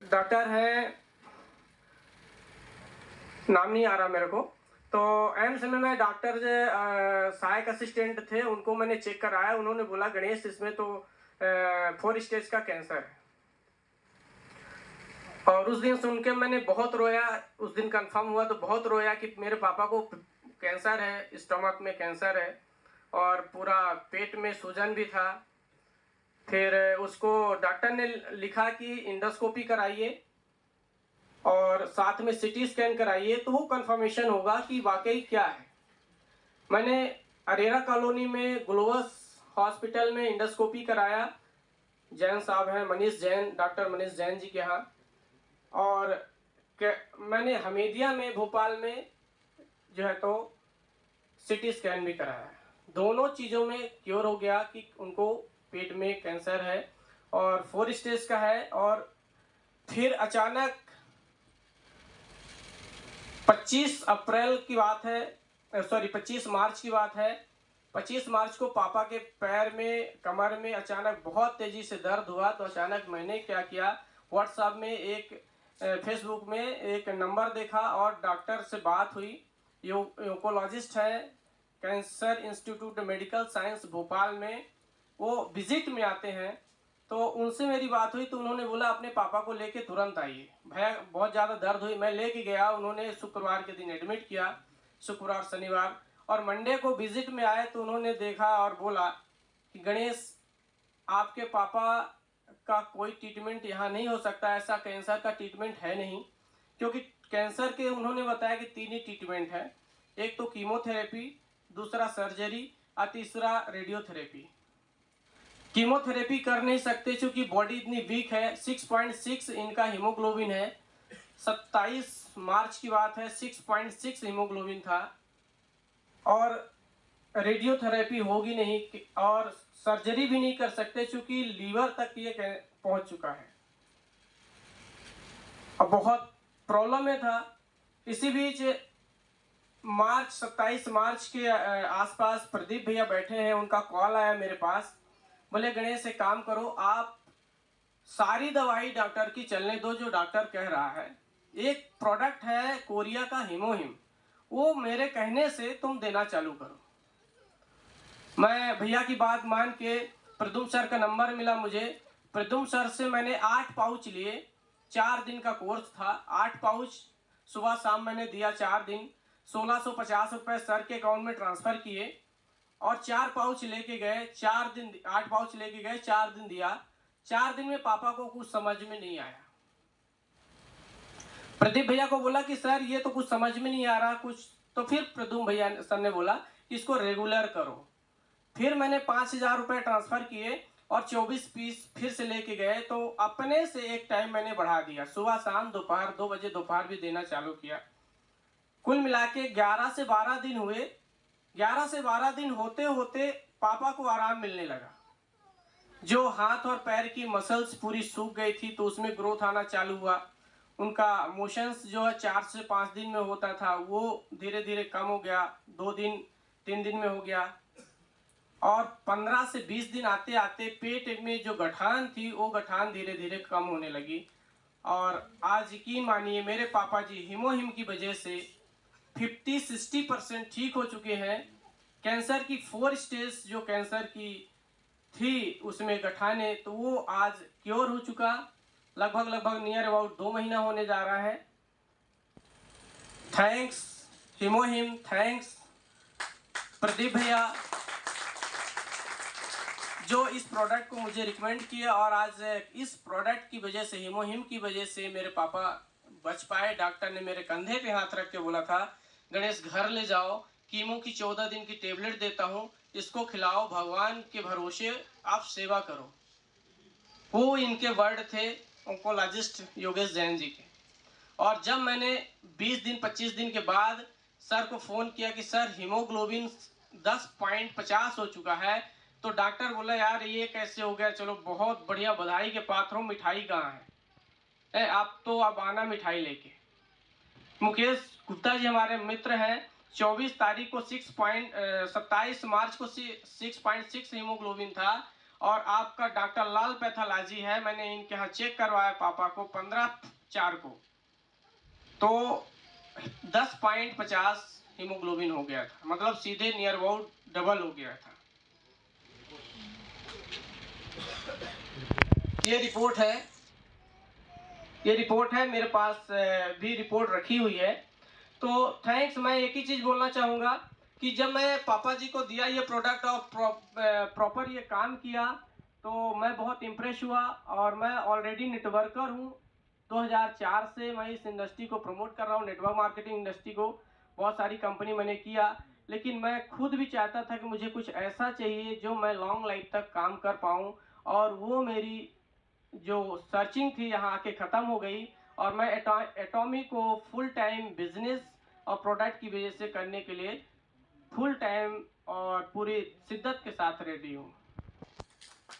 Doctor हैं, नाम नहीं आ रहा मेरे को। तो एम्स में मैं डॉक्टर सहायक असिस्टेंट थे, उनको मैंने चेक कराया। उन्होंने बोला गणेश इसमें तो 4 स्टेज का कैंसर है। और उस दिन सुन के मैंने बहुत रोया। उस दिन कंफर्म हुआ तो बहुत रोया कि मेरे पापा को कैंसर है, स्टमक में कैंसर है और पूरा पेट में सूजन भी था। फिर उसको डॉक्टर ने लिखा कि इंडोस्कोपी कराइए और साथ में सिटी स्कैन कराइए, तो वो कंफर्मेशन होगा कि वाकई क्या है। मैंने अरेरा कॉलोनी में ग्लोबस हॉस्पिटल में इंडोस्कोपी कराया। जैन साहब हैं, मनीष जैन, डॉक्टर मनीष जैन जी के यहाँ। और मैंने हमीदिया में, भोपाल में जो है तो सिटी स्कैन भी कराया। दोनों चीज़ों में क्योर हो गया कि उनको पेट में कैंसर है और 4 स्टेज का है। और फिर अचानक 25 अप्रैल की बात है, सॉरी 25 मार्च की बात है। 25 मार्च को पापा के पैर में, कमर में अचानक बहुत तेजी से दर्द हुआ। तो अचानक मैंने क्या किया, व्हाट्सएप में फेसबुक में एक नंबर देखा और डॉक्टर से बात हुई। यूकोलॉजिस्ट है, cancer institute medical science Bhopal में, वो विजिट में आते हैं। तो उनसे मेरी बात हुई तो उन्होंने बोला अपने पापा को लेके तुरंत आइए, भैया बहुत ज़्यादा दर्द हुई। मैं लेके गया, उन्होंने शुक्रवार के दिन एडमिट किया, शुक्रवार शनिवार। और मंडे को विजिट में आए तो उन्होंने देखा और बोला कि गणेश, आपके पापा का कोई ट्रीटमेंट यहाँ नहीं हो सकता, ऐसा कैंसर का ट्रीटमेंट है नहीं। क्योंकि कैंसर के उन्होंने बताया कि 3 ही ट्रीटमेंट है, एक तो कीमोथेरेपी, दूसरा सर्जरी और तीसरा रेडियोथेरेपी। कीमोथेरेपी कर नहीं सकते क्योंकि बॉडी इतनी वीक है। 6.6 इनका हीमोग्लोबिन है। 27 मार्च की बात है, 6.6 हीमोग्लोबिन था। और रेडियोथेरेपी होगी नहीं और सर्जरी भी नहीं कर सकते क्योंकि लीवर तक ये पहुंच चुका है। अब बहुत प्रॉब्लम में था। इसी बीच 27 मार्च के आसपास प्रदीप भैया बैठे हैं, उनका कॉल आया मेरे पास। बोले गणेश एक काम करो, आप सारी दवाई डॉक्टर की चलने दो जो डॉक्टर कह रहा है। एक प्रोडक्ट है कोरिया का हीमोहिम, वो मेरे कहने से तुम देना चालू करो। मैं भैया की बात मान के, प्रदुम सर का नंबर मिला मुझे। प्रदुम सर से मैंने 8 पाउच लिए। 4 दिन का कोर्स था। 8 पाउच सुबह शाम मैंने दिया 4 दिन। 1650 रुपये सर के अकाउंट में ट्रांसफ़र किए और 4 पाउच लेके गए। 4 दिन 8 पाउच लेके गए, 4 दिन दिया। 4 दिन में पापा को कुछ समझ में नहीं आया। प्रदीप भैया को बोला कि सर ये तो कुछ समझ में नहीं आ रहा कुछ। तो फिर प्रदुम भैया सर ने बोला कि इसको रेगुलर करो। फिर मैंने 5000 रुपये ट्रांसफ़र किए और 24 पीस फिर से लेके गए। तो अपने से एक टाइम मैंने बढ़ा दिया, सुबह शाम दोपहर 2 बजे दोपहर भी देना चालू किया। कुल मिला के 11 से 12 दिन हुए। 11 से 12 दिन होते होते पापा को आराम मिलने लगा। जो हाथ और पैर की मसल्स पूरी सूख गई थी तो उसमें ग्रोथ आना चालू हुआ। उनका मोशंस जो है 4 से 5 दिन में होता था, वो धीरे धीरे कम हो गया, 2 दिन 3 दिन में हो गया। और 15 से 20 दिन आते आते पेट में जो गठान थी वो गठान धीरे धीरे कम होने लगी। और आज यकीन मानिए मेरे पापा जी हीमोहिम की वजह से 50-60% ठीक हो चुके हैं। कैंसर की 4 स्टेज जो कैंसर की थी उसमें गठाने, तो वो आज क्योर हो चुका। लगभग नियर अबाउट 2 महीना होने जा रहा है। थैंक्स हीमोहिम, थैंक्स प्रदीप भैया जो इस प्रोडक्ट को मुझे रिकमेंड किया। और आज इस प्रोडक्ट की वजह से, हीमोहिम की वजह से मेरे पापा बच पाए। डॉक्टर ने मेरे कंधे पे हाथ रख के बोला था गणेश घर ले जाओ, कीमो की 14 दिन की टेबलेट देता हूँ, इसको खिलाओ, भगवान के भरोसे आप सेवा करो। वो इनके वर्ड थे ऑन्कोलॉजिस्ट योगेश जैन जी के। और जब मैंने 20 दिन 25 दिन के बाद सर को फ़ोन किया कि सर हीमोग्लोबिन 10.50 हो चुका है, तो डॉक्टर बोला यार ये कैसे हो गया। चलो बहुत बढ़िया, बधाई के पात्र हो। मिठाई कहाँ है, आप तो अब आना मिठाई लेके। मुकेश गुप्ता जी हमारे मित्र हैं। 24 तारीख को 27 मार्च को 6.6 हीमोग्लोबिन था और आपका डॉक्टर लाल पैथोलॉजी है, मैंने इनके यहाँ चेक करवाया पापा को 15/4 को, तो 10.50 हीमोग्लोबिन हो गया था, मतलब सीधे नियर अबाउट डबल हो गया था। ये रिपोर्ट है मेरे पास, भी रिपोर्ट रखी हुई है। तो थैंक्स, मैं एक ही चीज़ बोलना चाहूँगा कि जब मैं पापा जी को दिया ये प्रोडक्ट और प्रॉपर ये काम किया, तो मैं बहुत इम्प्रेस हुआ। और मैं ऑलरेडी नेटवर्कर हूँ, 2004 से मैं इस इंडस्ट्री को प्रमोट कर रहा हूँ, नेटवर्क मार्केटिंग इंडस्ट्री को। बहुत सारी कंपनी मैंने किया, लेकिन मैं खुद भी चाहता था कि मुझे कुछ ऐसा चाहिए जो मैं लॉन्ग लाइफ तक काम कर पाऊँ, और वो मेरी जो सर्चिंग थी यहाँ आके ख़त्म हो गई। और मैं एटॉमी को फुल टाइम बिजनेस और प्रोडक्ट की वजह से करने के लिए फुल टाइम और पूरी शिद्दत के साथ रेडी हूँ।